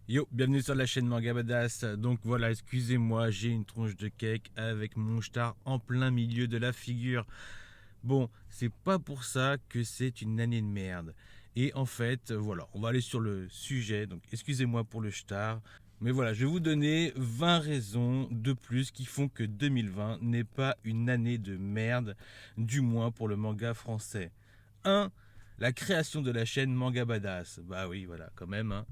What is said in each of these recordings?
Yo, bienvenue sur la chaîne Manga Badass. Donc voilà, excusez-moi, j'ai une tronche de cake avec mon star en plein milieu de la figure. Bon, c'est pas pour ça que c'est une année de merde. Et en fait, voilà, on va aller sur le sujet. Donc excusez-moi pour le star. Mais voilà, je vais vous donner 20 raisons de plus qui font que 2020 n'est pas une année de merde, du moins pour le manga français. 1. La création de la chaîne Manga Badass. Bah oui, voilà, quand même, hein.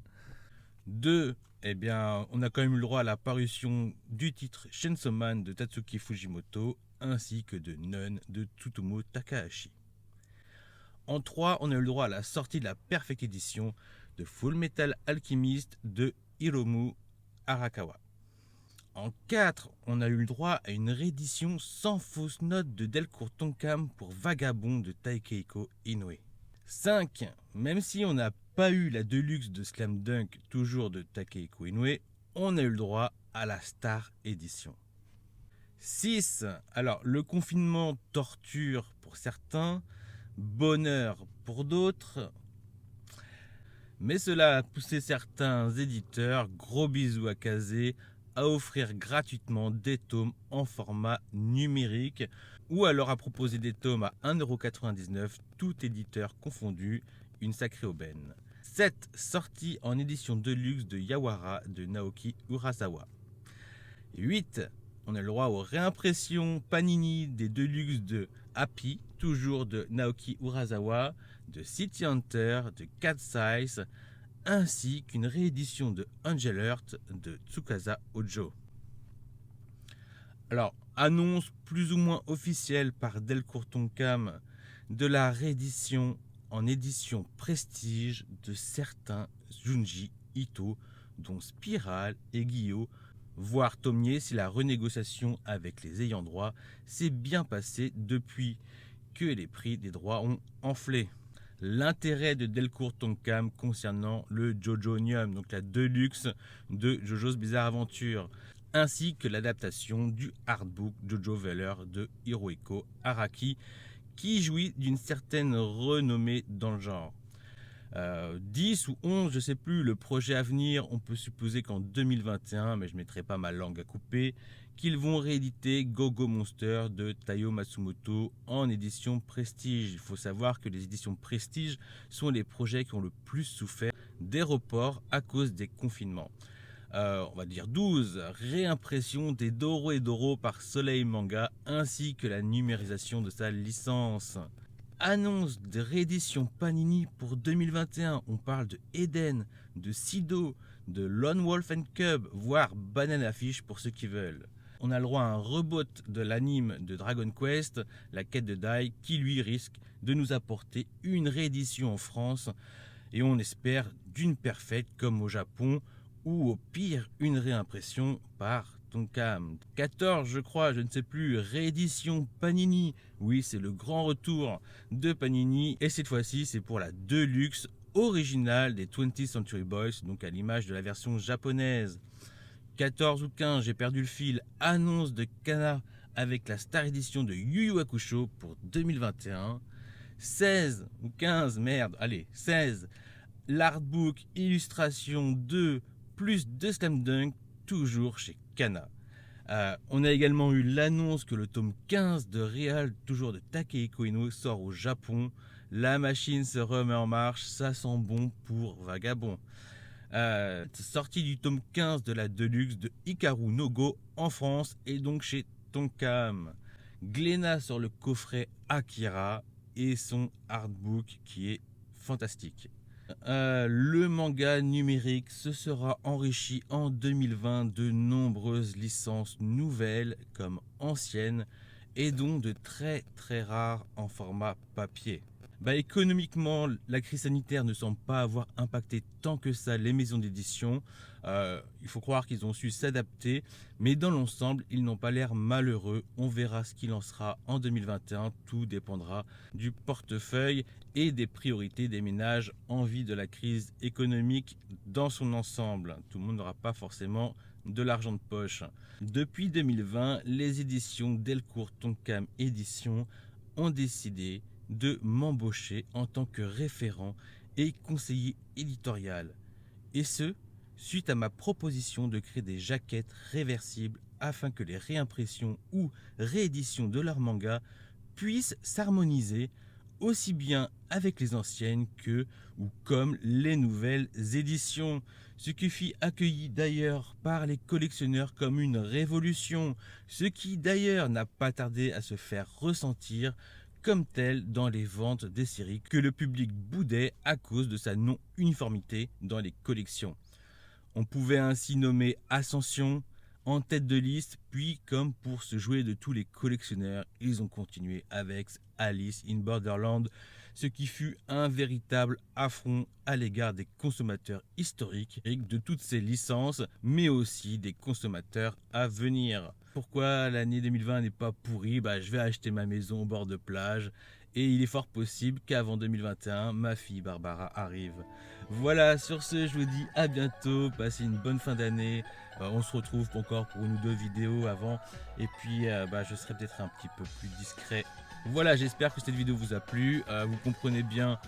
2, eh bien, on a quand même eu le droit à la parution du titre Chainsaw Man de Tatsuki Fujimoto ainsi que de Nun de Tsutomu Takahashi. En 3, on a eu le droit à la sortie de la Perfect Edition de Full Metal Alchemist de Hiromu Arakawa. En 4, on a eu le droit à une réédition sans fausse note de Delcourt Tonkam pour Vagabond de Taikeiko Inoue. 5. Même si on n'a pas eu la deluxe de Slam Dunk, toujours de Takeiko Inoue, on a eu le droit à la Star Edition. 6. Alors, le confinement torture pour certains, bonheur pour d'autres, mais cela a poussé certains éditeurs, gros bisous à Kazé, à offrir gratuitement des tomes en format numérique ou alors à proposer des tomes à 1,99€, tout éditeur confondu, une sacrée aubaine. 7. Sortie en édition deluxe de Yawara de Naoki Urasawa. 8. On a le droit aux réimpressions Panini des deluxe de Happy, toujours de Naoki Urasawa, de City Hunter, de Cat Size, ainsi qu'une réédition de Angel Heart de Tsukasa Ojo. Alors, annonce plus ou moins officielle par Delcourt Tonkam de la réédition en édition prestige de certains Junji Ito, dont Spiral et Guillaume, voire Tomie si la renégociation avec les ayants droit s'est bien passée depuis que les prix des droits ont enflé. L'intérêt de Delcourt Tonkam concernant le Jojonium, donc la deluxe de Jojo's Bizarre Adventure, ainsi que l'adaptation du artbook Jojo Veller de Hirohiko Araki, qui jouit d'une certaine renommée dans le genre. 10 ou 11, je sais plus, le projet à venir, on peut supposer qu'en 2021, mais je ne mettrai pas ma langue à couper, qu'ils vont rééditer Gogo Monster de Taiyo Matsumoto en édition Prestige. Il faut savoir que les éditions Prestige sont les projets qui ont le plus souffert des reports à cause des confinements. On va dire 12, réimpression des Doro et Doro par Soleil Manga ainsi que la numérisation de sa licence. Annonce de réédition Panini pour 2021. On parle de Eden, de Sido, de Lone Wolf and Cub, voire Banana Fish pour ceux qui veulent. On a le droit à un reboot de l'anime de Dragon Quest, la quête de Dai, qui lui risque de nous apporter une réédition en France et on espère d'une perfecte comme au Japon ou au pire une réimpression par Tonkam. 14 je crois, je ne sais plus, réédition Panini. Oui, c'est le grand retour de Panini et cette fois-ci c'est pour la Deluxe originale des 20th Century Boys, donc à l'image de la version japonaise. 14 ou 15, j'ai perdu le fil, annonce de Kana avec la Star Edition de Yu Yu Hakusho pour 2021. 16 ou 15, merde, allez, 16, l'artbook illustration 2 plus 2 Slam Dunk, toujours chez Kana. On a également eu l'annonce que le tome 15 de Real, toujours de Takehiko Inoue, sort au Japon. La machine se remet en marche, ça sent bon pour Vagabond. Sortie du tome 15 de la Deluxe de Hikaru no Go en France et donc chez Tonkam. Glénat sur le coffret Akira et son artbook qui est fantastique. Le manga numérique se sera enrichi en 2020 de nombreuses licences nouvelles comme anciennes et dont de très très rares en format papier. Économiquement, la crise sanitaire ne semble pas avoir impacté tant que ça les maisons d'édition. Il faut croire qu'ils ont su s'adapter, mais dans l'ensemble, ils n'ont pas l'air malheureux. On verra ce qu'il en sera en 2021. Tout dépendra du portefeuille et des priorités des ménages en vue de la crise économique dans son ensemble. Tout le monde n'aura pas forcément de l'argent de poche. Depuis 2020, les éditions Delcourt Tonkam Éditions ont décidé de m'embaucher en tant que référent et conseiller éditorial. Et ce, suite à ma proposition de créer des jaquettes réversibles afin que les réimpressions ou rééditions de leurs mangas puissent s'harmoniser aussi bien avec les anciennes que ou comme les nouvelles éditions. Ce qui fut accueilli d'ailleurs par les collectionneurs comme une révolution, ce qui d'ailleurs n'a pas tardé à se faire ressentir comme tel dans les ventes des séries que le public boudait à cause de sa non-uniformité dans les collections. On pouvait ainsi nommer Ascension en tête de liste, puis comme pour se jouer de tous les collectionneurs, ils ont continué avec Alice in Borderland, ce qui fut un véritable affront à l'égard des consommateurs historiques de toutes ces licences, mais aussi des consommateurs à venir. Pourquoi l'année 2020 n'est pas pourrie? Je vais acheter ma maison au bord de plage et il est fort possible qu'avant 2021, ma fille Barbara arrive. Voilà, sur ce, je vous dis à bientôt, passez une bonne fin d'année. On se retrouve encore pour une ou deux vidéos avant, et puis je serai peut-être un petit peu plus discret. Voilà, j'espère que cette vidéo vous a plu. Vous comprenez bien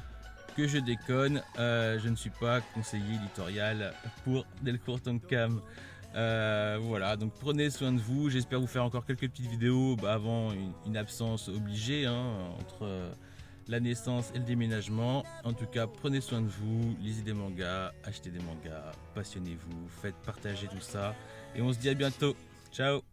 que je déconne, je ne suis pas conseiller éditorial pour Delcourt Tonkam. Voilà, donc prenez soin de vous. J'espère vous faire encore quelques petites vidéos avant une absence obligée entre la naissance et le déménagement. En tout cas, prenez soin de vous, lisez des mangas, achetez des mangas, passionnez-vous, faites partager tout ça. Et on se dit à bientôt. Ciao!